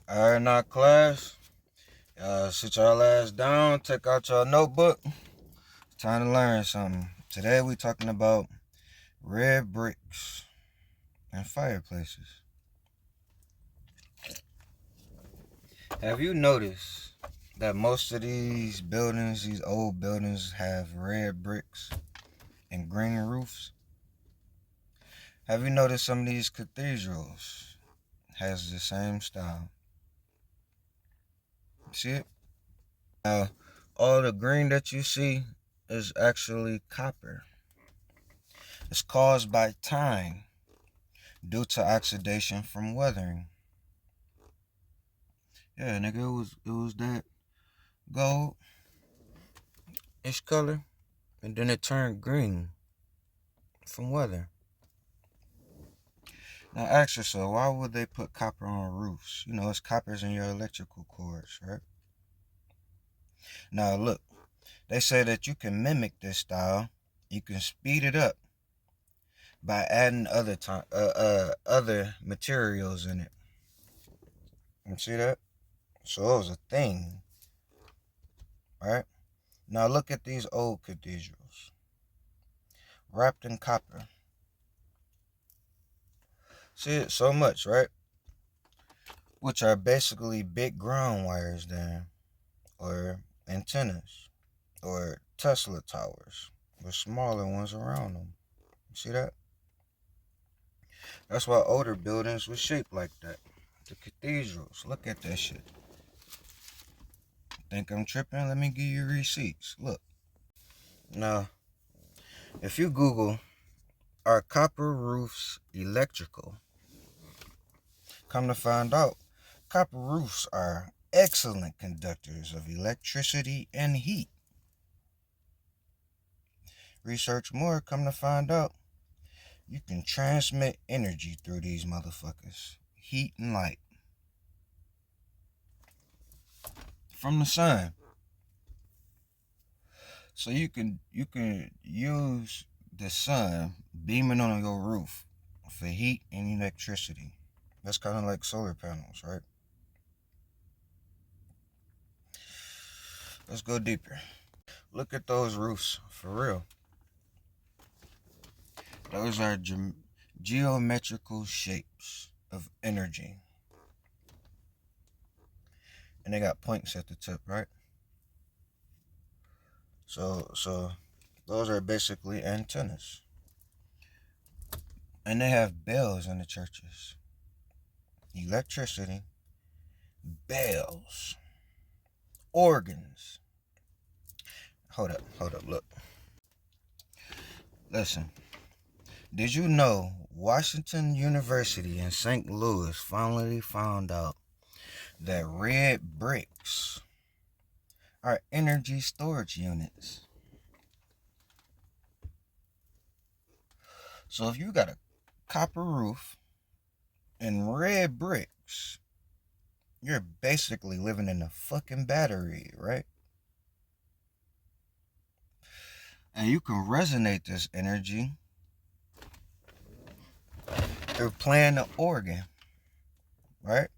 Alright, now class, sit y'all ass down, take out your notebook. It's time to learn something. Today we talking about red bricks and fireplaces. Have you noticed that most of these buildings, these old buildings, have red bricks and green roofs? Have you noticed some of these cathedrals has the same style? See it? Now, all the green that you see is actually copper. It's caused by time due to oxidation from weathering. Yeah, nigga, it was that gold ish color, and then it turned green from weather. Now ask yourself, why would they put copper on roofs? You know, it's copper's in your electrical cords, right? Now look, they say that you can mimic this style. You can speed it up by adding other materials in it. You see that? So it was a thing, right? Now look at these old cathedrals, wrapped in copper. See it so much, right? Which are basically big ground wires then, or antennas, or Tesla towers, with smaller ones around them. You see that? That's why older buildings were shaped like that. The cathedrals, look at that shit. Think I'm tripping? Let me give you receipts. Look. Now, if you Google, are copper roofs electrical? Come to find out, copper roofs are excellent conductors of electricity and heat. Research more, come to find out, you can transmit energy through these motherfuckers. Heat and light. From the sun. So you can use the sun beaming on your roof for heat and electricity. That's kind of like solar panels, right? Let's go deeper. Look at those roofs, for real. Those are geometrical shapes of energy. And they got points at the tip, right? So those are basically antennas. And they have bells in the churches. Electricity, bells, organs. Hold up, look. Listen. Did you know Washington University in St. Louis finally found out that red bricks are energy storage units? So if you got a copper roof and red bricks, you're basically living in a fucking battery, right? And you can resonate this energy through playing the organ, right?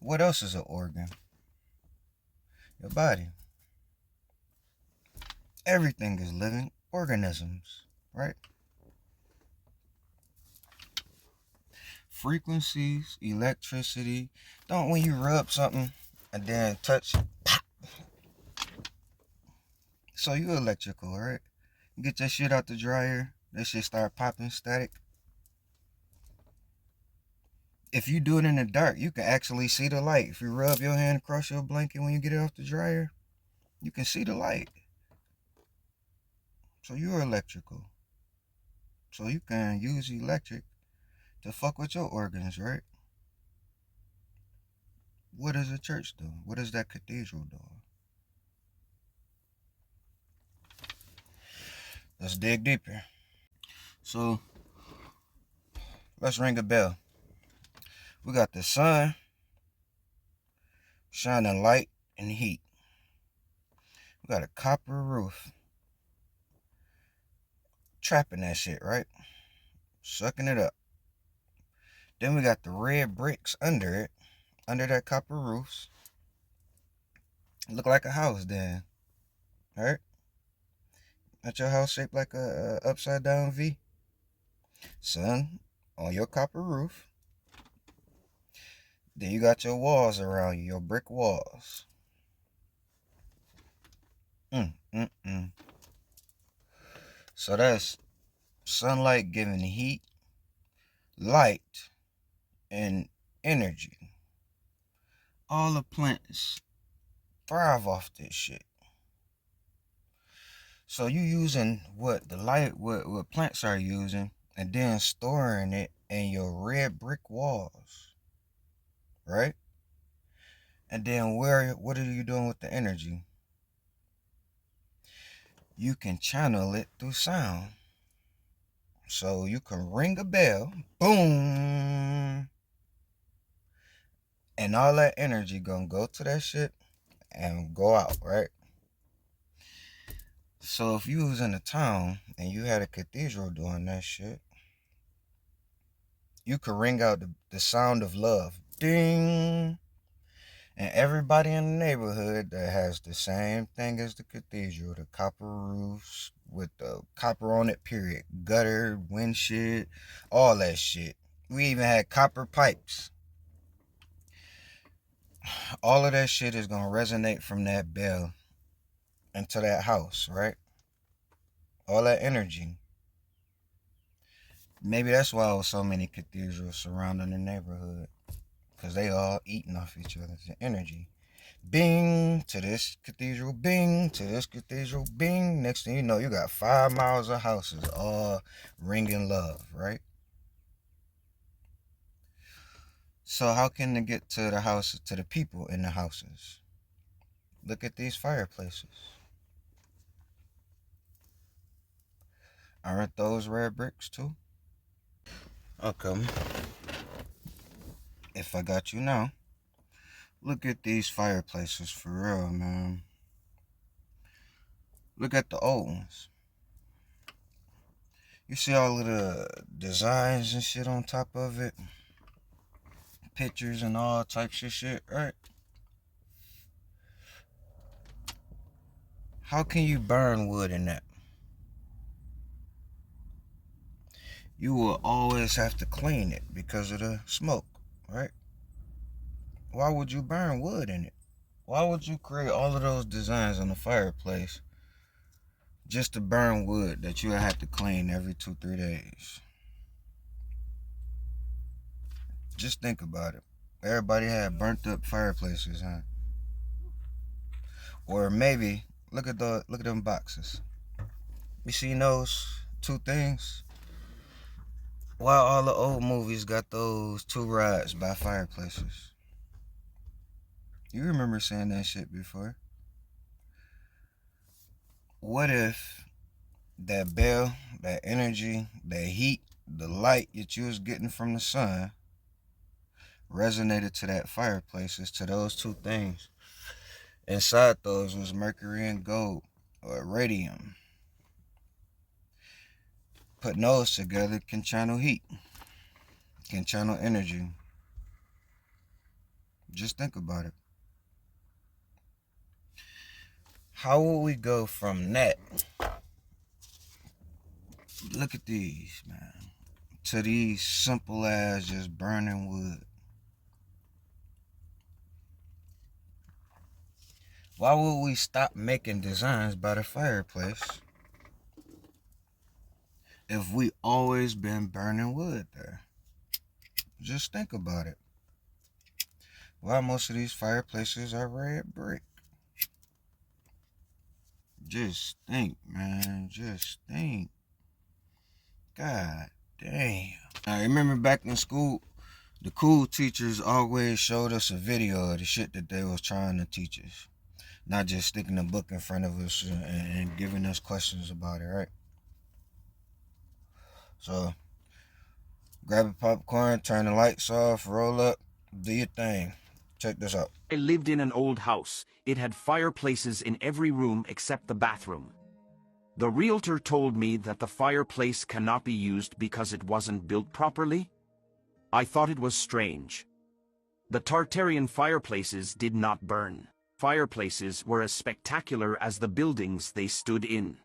What else is an organ? Your body. Everything is living organisms, right? Frequencies, electricity. Don't, when you rub something and then touch, pop. So you electrical, right? You get that shit out the dryer, that shit start popping static. If you do it in the dark, you can actually see the light. If you rub your hand across your blanket when you get it off the dryer, you can see the light. So you're electrical. So you can use electric to fuck with your organs, right? What does a church do? What is that cathedral doing? Let's dig deeper. So let's ring a bell. We got the sun shining light and heat. We got a copper roof trapping that shit, right? Sucking it up. Then we got the red bricks under it, under that copper roofs. Look like a house then, right? Not your house shaped like a upside down V. Son, on your copper roof. Then you got your walls around you, your brick walls. So that's sunlight giving heat, light, and energy. All the plants thrive off this shit. So you using what the light, what plants are using, and then storing it in your red brick walls, right? And then what are you doing with the energy? You can channel it through sound. So you can ring a bell, boom, and all that energy gonna go to that shit and go out, right? So if you was in a town and you had a cathedral doing that shit, you could ring out the sound of love, ding, and everybody in the neighborhood that has the same thing as the cathedral, the copper roofs with the copper on it, period, gutter, windshield, all that shit. We even had copper pipes. All of that shit is gonna resonate from that bell into that house, right? All that energy. Maybe that's why there was so many cathedrals surrounding the neighborhood, because they all eating off each other's energy. Bing to this cathedral, bing to this cathedral, bing. Next thing you know, you got 5 miles of houses all ringing love, right? So how can they get to the house, to the people in the houses? Look at these fireplaces. Aren't those red bricks too? Okay. If I got you now, look at these fireplaces for real, man. Look at the old ones. You see all of the designs and shit on top of it? Pictures and all types of shit, right? How can you burn wood in that? You will always have to clean it because of the smoke, right? Why would you burn wood in it? Why would you create all of those designs on the fireplace just to burn wood that you have to clean every 2-3 days? Just think about it. Everybody had burnt up fireplaces, huh? Or maybe look at them boxes. You seen those 2 things? Why all the old movies got those 2 rides by fireplaces? You remember saying that shit before. What if that bell, that energy, that heat, the light that you was getting from the sun resonated to that fireplaces, to those 2 things? Inside those was mercury and gold, or radium. Putting those together can channel heat, can channel energy. Just think about it. How will we go from that, look at these, man, to these simple as just burning wood? Why would we stop making designs by the fireplace if we always been burning wood there? Just think about it. Why most of these fireplaces are red brick? Just think, man. Just think. God damn. I remember back in school, the cool teachers always showed us a video of the shit that they was trying to teach us. Not just sticking a book in front of us and giving us questions about it, right? So, grab a popcorn, turn the lights off, roll up, do your thing. Check this out. I lived in an old house. It had fireplaces in every room except the bathroom. The realtor told me that the fireplace cannot be used because it wasn't built properly. I thought it was strange. The Tartarian fireplaces did not burn. Fireplaces were as spectacular as the buildings they stood in.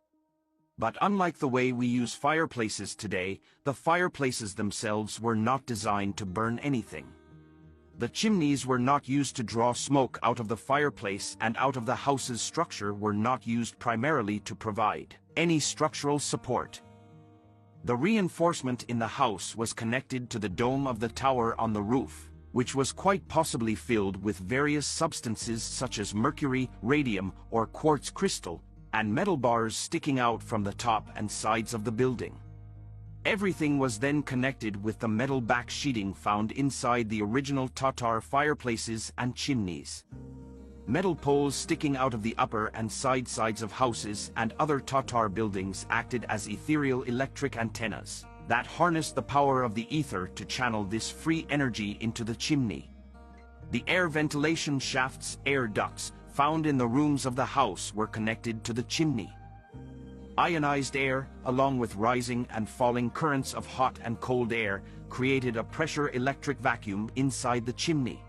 But unlike the way we use fireplaces today, the fireplaces themselves were not designed to burn anything. The chimneys were not used to draw smoke out of the fireplace, and out of the house's structure were not used primarily to provide any structural support. The reinforcement in the house was connected to the dome of the tower on the roof, which was quite possibly filled with various substances such as mercury, radium, or quartz crystal, and metal bars sticking out from the top and sides of the building. Everything was then connected with the metal back sheeting found inside the original Tatar fireplaces and chimneys. Metal poles sticking out of the upper and sides of houses and other Tatar buildings acted as ethereal electric antennas that harnessed the power of the ether to channel this free energy into the chimney. The air ventilation shafts, air ducts, found in the rooms of the house were connected to the chimney. Ionized air, along with rising and falling currents of hot and cold air, created a pressure electric vacuum inside the chimney.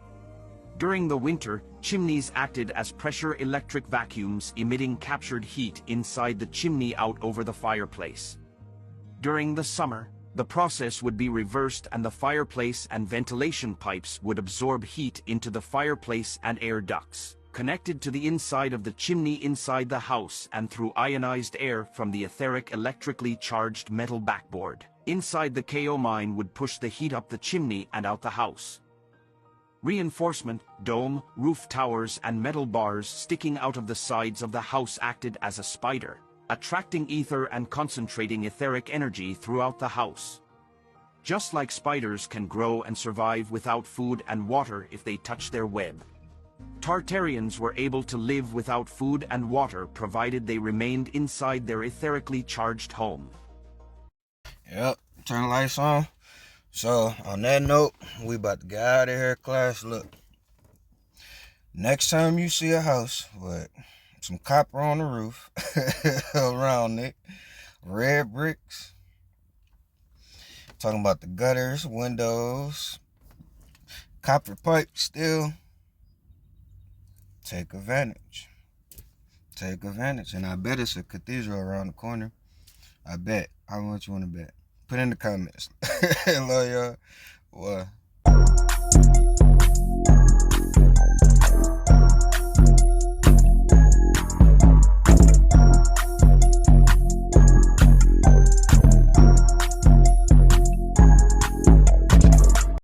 During the winter, chimneys acted as pressure electric vacuums, emitting captured heat inside the chimney out over the fireplace. During the summer, the process would be reversed and the fireplace and ventilation pipes would absorb heat into the fireplace and air ducts, connected to the inside of the chimney inside the house and through ionized air from the etheric electrically charged metal backboard. Inside the KO mine would push the heat up the chimney and out the house. Reinforcement, dome, roof towers and metal bars sticking out of the sides of the house acted as a spider, attracting ether and concentrating etheric energy throughout the house. Just like spiders can grow and survive without food and water if they touch their web, Tartarians were able to live without food and water provided they remained inside their etherically charged home. Yep, turn the lights on. So, on that note, we about to get out of here, class. Look, next time you see a house with some copper on the roof around it, red bricks, talking about the gutters, windows, copper pipes still, take advantage. Take advantage. And I bet it's a cathedral around the corner. I bet. How much you want to bet? Put in the comments. Love y'all. What?